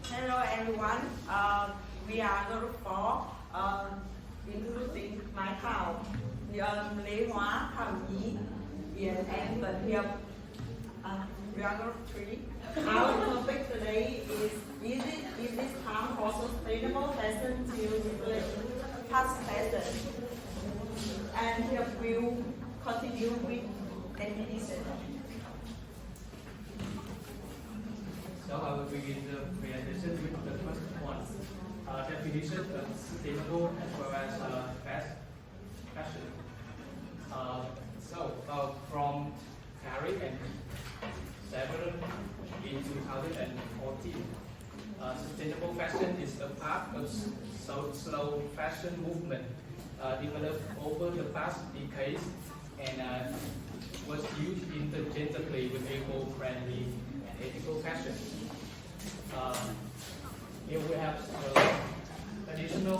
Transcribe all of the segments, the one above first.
Hello everyone. We are group 4 introducing my town. Lê Hóa, Thảo Nhĩ, Yên and Tân Hiệp. We are group 3. Our topic today is this town for sustainable fashion to replace past fashion? And here we will continue with definition. So I will begin the presentation with the first one. Definition of sustainable as well as fast fashion. From Harry and Severin in 2014, sustainable fashion is a part of slow fashion movement developed over the past decades and was used interchangeably with eco-friendly and ethical fashion. Here we have additional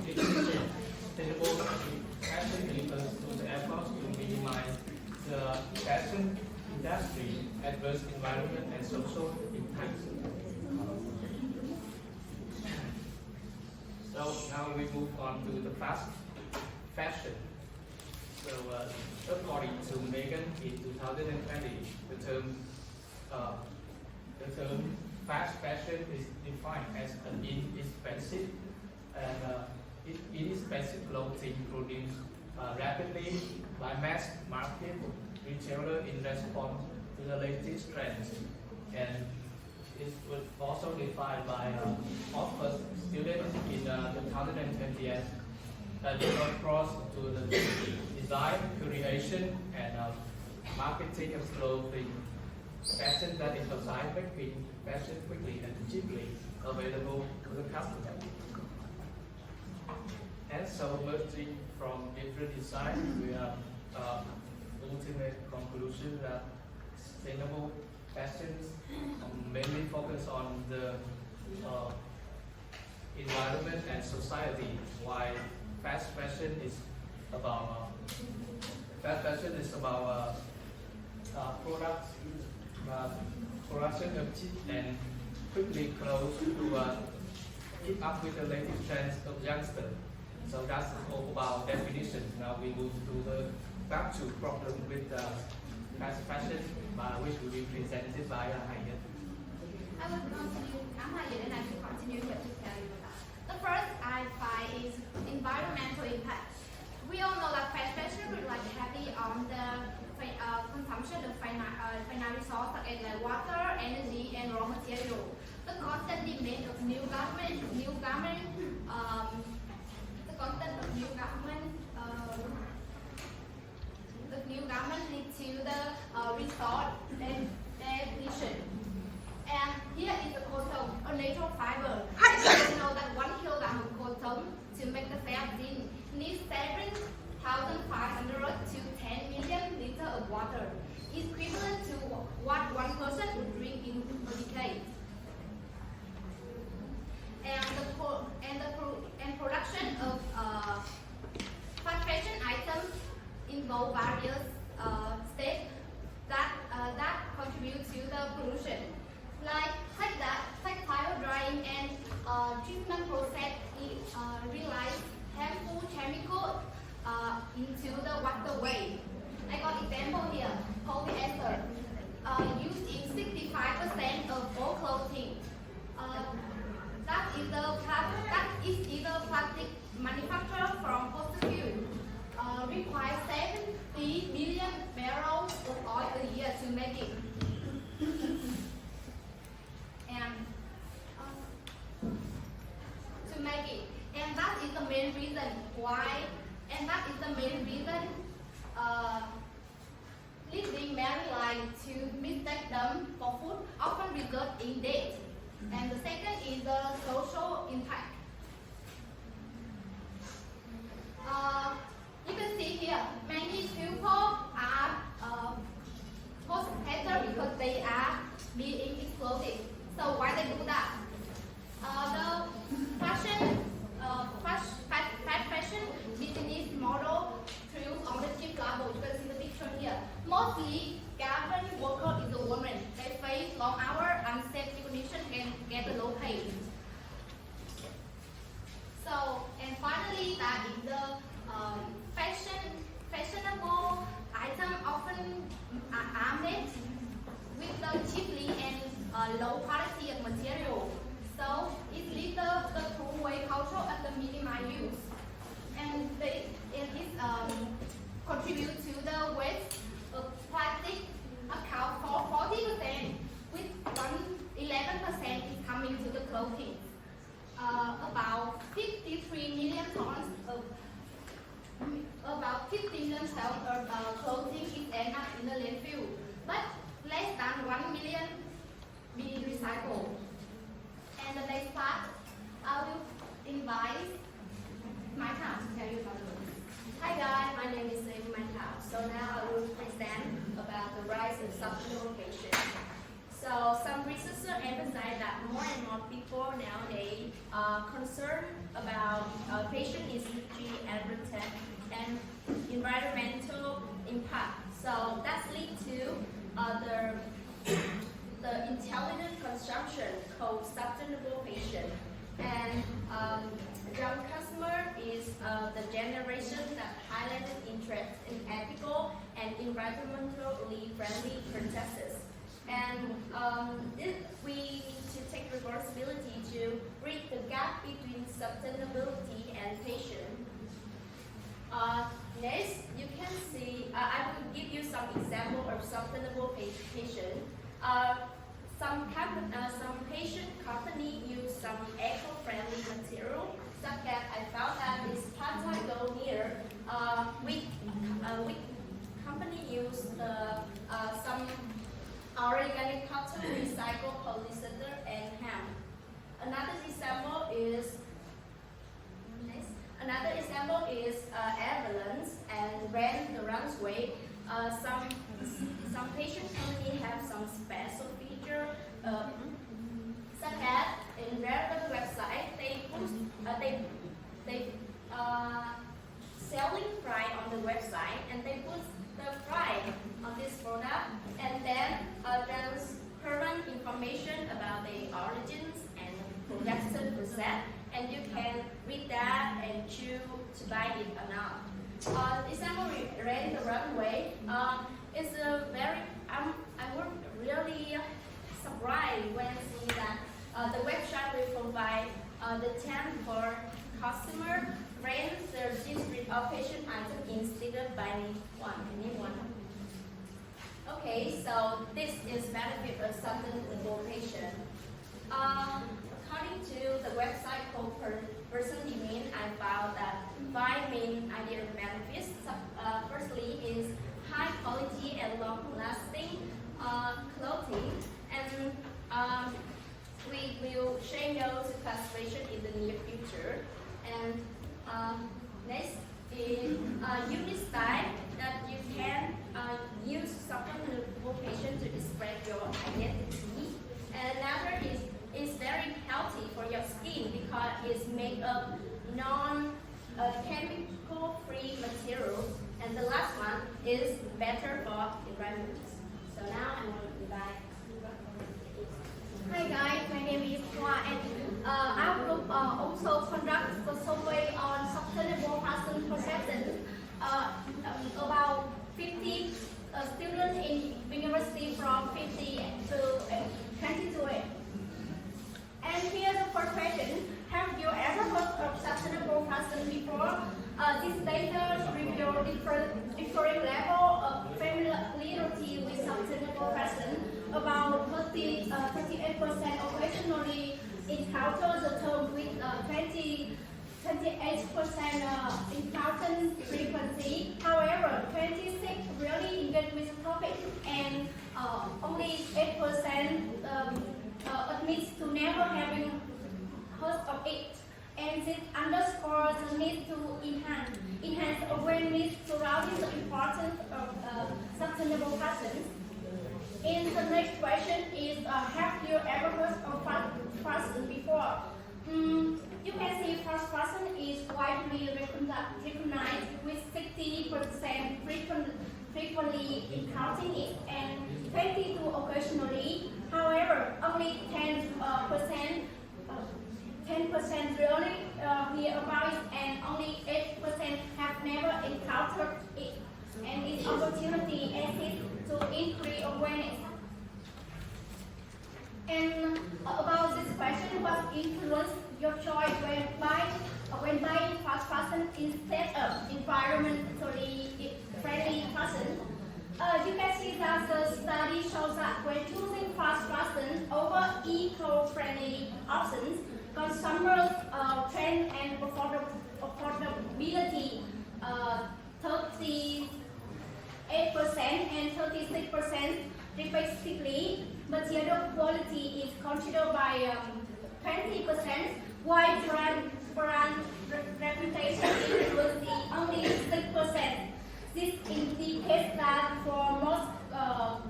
definition. Sustainable fashion refers to the efforts to minimize the fashion industry adverse environment and social impacts. So now we move on to the fast fashion. So according to Megan in 2020, the term fast fashion is defined as an inexpensive and inexpensive clothing produced rapidly by mass market retailer in response to the latest trends, and it was also defined by Oxford students in 2020 as a different approach to the design, creation, and marketing of clothing fashion that emphasize making fashion quickly and cheaply available to the customer. And so, emerging from different designs, we have ultimate conclusion that sustainable fashions mainly focus on the environment and society, while fast fashion is about products, production of cheap and quickly clothes to keep up with the latest trends of youngsters. So that's all about definition. Now we move to the back to problem with fast fashion, which will be presented by Haiyan. I will continue. I'm Haiyan and I will continue here to tell you about. The first I find is environmental impact. We all know that fast fashion relies heavily on the consumption of finite resources such as water, energy, and raw material. The constant demand of new garment leads to the resource depletion. And here is the cotton, a natural fiber. You know that 1 kilogram of cotton to make the fabric needs 7,500 to 10 million liters of water, equivalent to what one person would drink in a decade. And production of fast fashion items involve various steps that contribute to the pollution, like textile drying and treatment process release harmful chemicals into the waterway. I got example here: polyester used in 65% of all clothing. That is either plastic manufactured from fossil fuel. Requires 70 billion barrels of oil a year to make it. And that is the main reason why. And that is the main reason leading many like to mistake them for food, often result in death. And the second is the social impact. You can see here, many people are post-hater because they are being exploited. So why they do that? The fast fashion business model thrives on the cheap level. You can see the picture here. Mostly, garment worker is a woman. They face long hours, unsafe conditions, and get get the low pay. So, and finally, that is the fashionable item often are made with the cheaply and low quality of material. So it leads the two-way culture of the minimum use, and it contribute to the waste of plastic account for 40%, with 11% is coming to the clothing. About 53 million tons of clothing is end up in the landfill, but less than 1 million be recycled. And the next part, I will invite my town to tell you about it. Hi guys, my name is Mantao. So now I will present about the rise of sustainable fashion. So some researchers emphasize that more and more people nowadays are concerned about fashion industry advertising and environmental impact. So that leads to the intelligent consumption called sustainable fashion. And young customer is the generation that highlighted interest in ethical and environmentally friendly practices. And we need to take responsibility to bridge the gap between sustainability and fashion. Next, you can see, I will give you some example of sustainable fashion. Some fashion company use some eco-friendly material, such as I found that this Patagonia, which company use some organic cotton, recycled polyester, and hemp. Another example is Avalanche and Rent the Runway. Some fashion company have some special feature, such as in their website they selling price on the website, and they put the price on this product, and then transparent information about the origins and production process, and you can read that and choose to buy it or not. Example, Rent the Runway is a very I was really surprised when I see that the website will provide the time for customer rent their district of fashion item instead of buying anyone. Okay, so this is benefit of sustainable fashion. According to the website called Person Demand, I found that 5 main ideal benefits. Firstly is high quality and long lasting clothing, and we will share those classification in the near future. And next is unique style that you can use sustainable fashion to express your identity. And another is very healthy for your skin because it's made of non-chemical free materials. And the last one is better for environment. So now I'm going to invite. Hi guys, my name is Hua, and our group also conducts the survey on sustainable fashion perception. About 50 students in university from 50 to 22. And here's the first question: have you ever heard of sustainable fashion before? This data reveal different level of familiarity with sustainable fashion. About 38% occasionally encounter the term with 28% encounter frequency. However, 26% really engage with the topic, and only 8% admits to never having heard of it. And this underscores the need to enhance awareness surrounding the importance of sustainable fashion. And the next question is, have you ever heard of fashion before? You can see fast fashion is widely recognized with 60% frequently encountering it and 22% occasionally. However, only 10% 20% really hear about it, and only 8% have never encountered it. And its opportunity exists to increase awareness. And about this question, what influenced your choice when buying fast fashion instead of environmentally friendly fashion? You can see that the study shows that when choosing fast fashion over eco-friendly options, consumers trend and affordability 38% and 36% respectively. Material quality is considered by 20%, while brand reputation is only 6%. This indicates that for most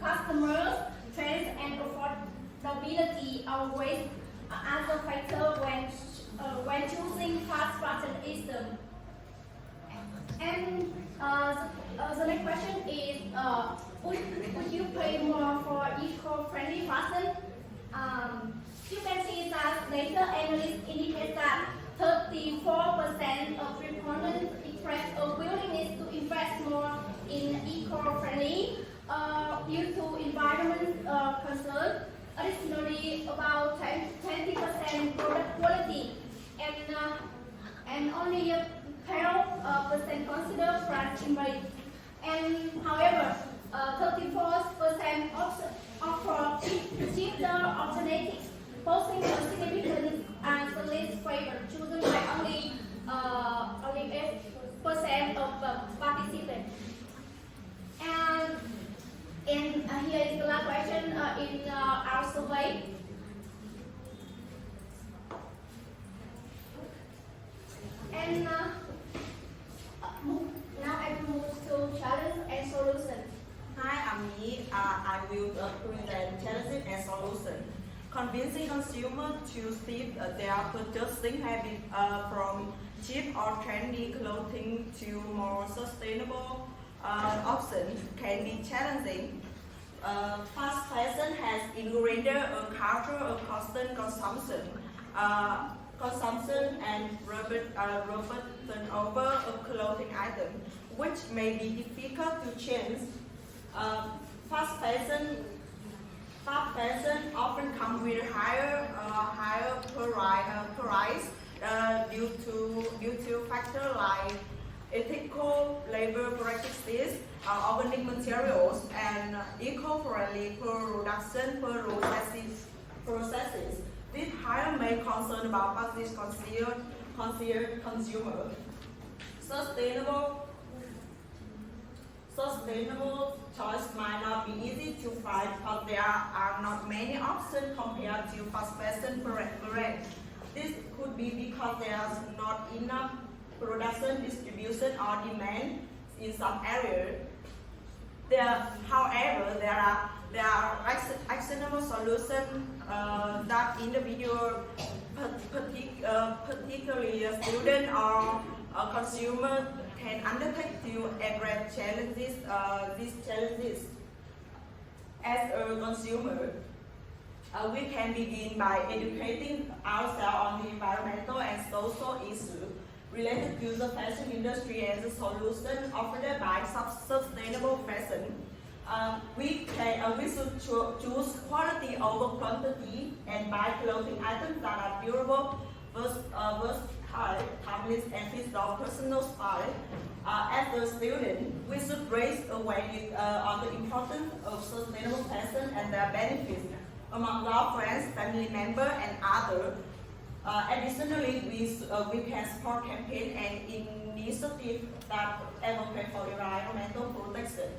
customers, trends and affordability outweigh other factors when choosing fast fashion items. And the next question is, would you pay more for eco-friendly fashion? You can see that data analysts indicate that 34% of respondents express a willingness to invest more in eco-friendly due to environment concerns. Additionally, about 20% product quality and only 12% consider brand image. And however, 34% offer cheaper alternatives, posing a significant and the least favored, chosen by only 8% of participants. And here is the last question in our survey. And now I will move to challenge and solution. Hi, I'm Yii. I will present challenges and solutions. Convincing consumers to shift their purchasing habit from cheap or trendy clothing to more sustainable options can be challenging. Fast fashion has ingrained a culture of constant consumption and rapid turnover of clothing items, which may be difficult to change. Fast fashion often comes with higher price due to factors like ethical labor practices, organic materials, and eco-friendly production processes. This higher may concern about purchase consumer. Sustainable choice might not be easy to find because there are not many options compared to fast fashion brands. This could be because there's not enough production, distribution, or demand in some areas. However, there are actionable solutions that individual, particularly a student or a consumer, can undertake to address these challenges. As a consumer, we can begin by educating ourselves on the environmental and social issues related to the fashion industry and the solution offered by sustainable fashion. We should choose quality over quantity and buy clothing items that are durable, versatile, timeless, and fit our personal style. As a student, we should raise awareness on the importance of sustainable fashion and their benefits among our friends, family members, and others. Additionally, we can support campaigns and initiatives that advocate for environmental protection.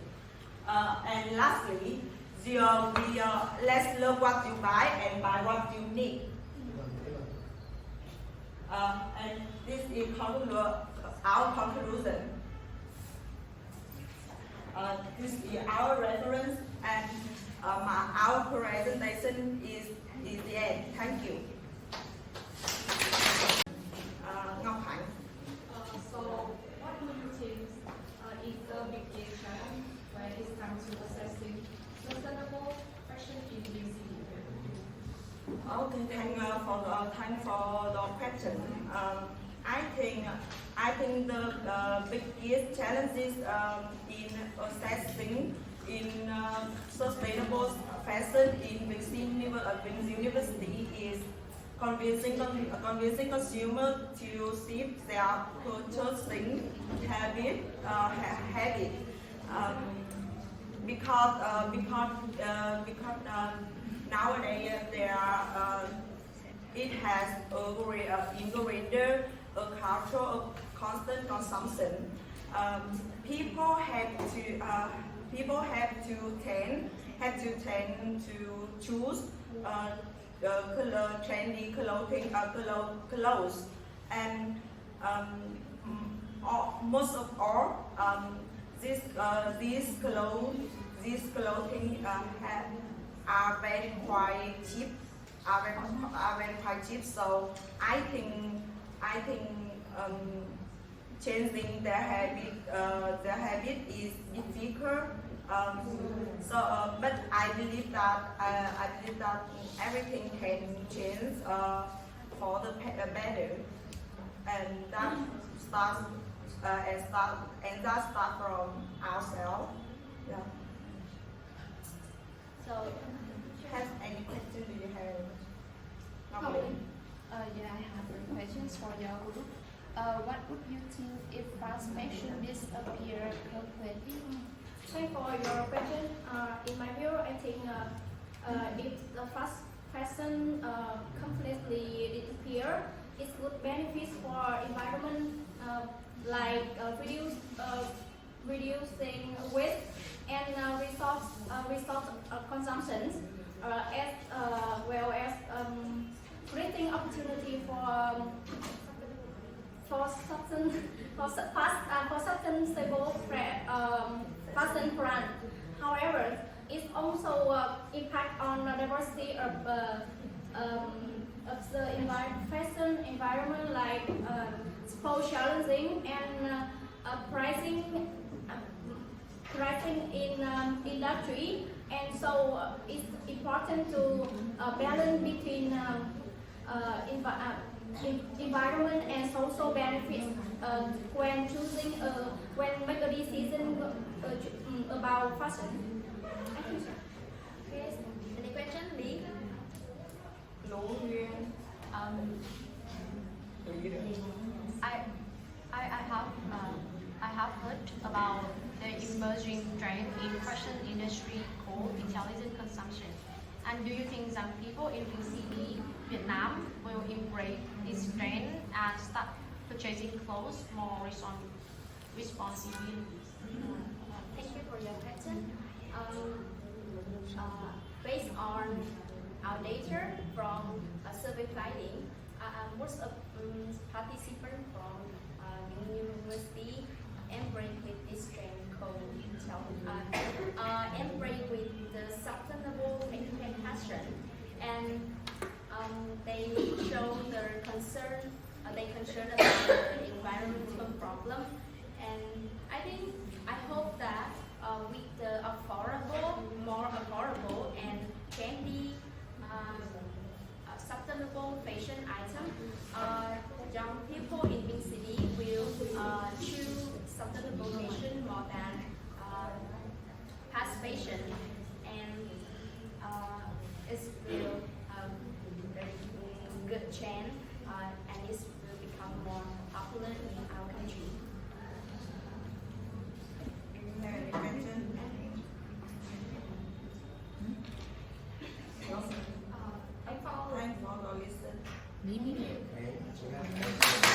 And lastly, let's love what you buy and buy what you need. And this is our conclusion. This is our reference, and our presentation is the end. Thank you. Ngọc Hạnh. So, what do you think is the biggest challenge when it comes to assessing sustainable fashion in New Zealand? Okay, thank for the question. I think the biggest challenges in assessing in sustainable fashion in Beijing University is convincing consumers to shift their purchasing habit. Because nowadays it has ingrained a culture of constant consumption. People have to tend to choose trendy clothes, and most of all, these clothing are very quite cheap. Are very quite cheap. So I think changing their habit is difficult. But I believe that everything can change for the better, and that starts from ourselves. Yeah. So, Have any question do you have? yeah, I have some questions for your group. What would you think if fast fashion disappear completely? Thanks for your question. In my view, I think if the fast fashion completely disappear, it would benefit for environment, like reducing waste and resource consumption, as well as creating opportunity for sustainable fashion brand. However, it also impact on the diversity of the fashion environment, like supply challenging and pricing in industry, and so it's important to balance between environment and social benefits when choosing when make a decision about fashion. I think so. Okay. Any question, Lee? I have heard about the emerging trend in fashion industry called intelligent consumption. And do you think that people in VCD Vietnam will embrace this trend and start purchasing clothes more responsibly? Thank you for your question. Based on our data from survey finding, most of participants from university embrace with this trend called embrace with the sustainable fashion, and they show their concern. They concern about the environmental problem, and I hope that with the more affordable and trendy sustainable fashion item, young people in big city will choose sustainable fashion more than fast fashion, and it will very good trend, and it will become more popular in our country. Any question? Thanks for the listen. Okay, so that-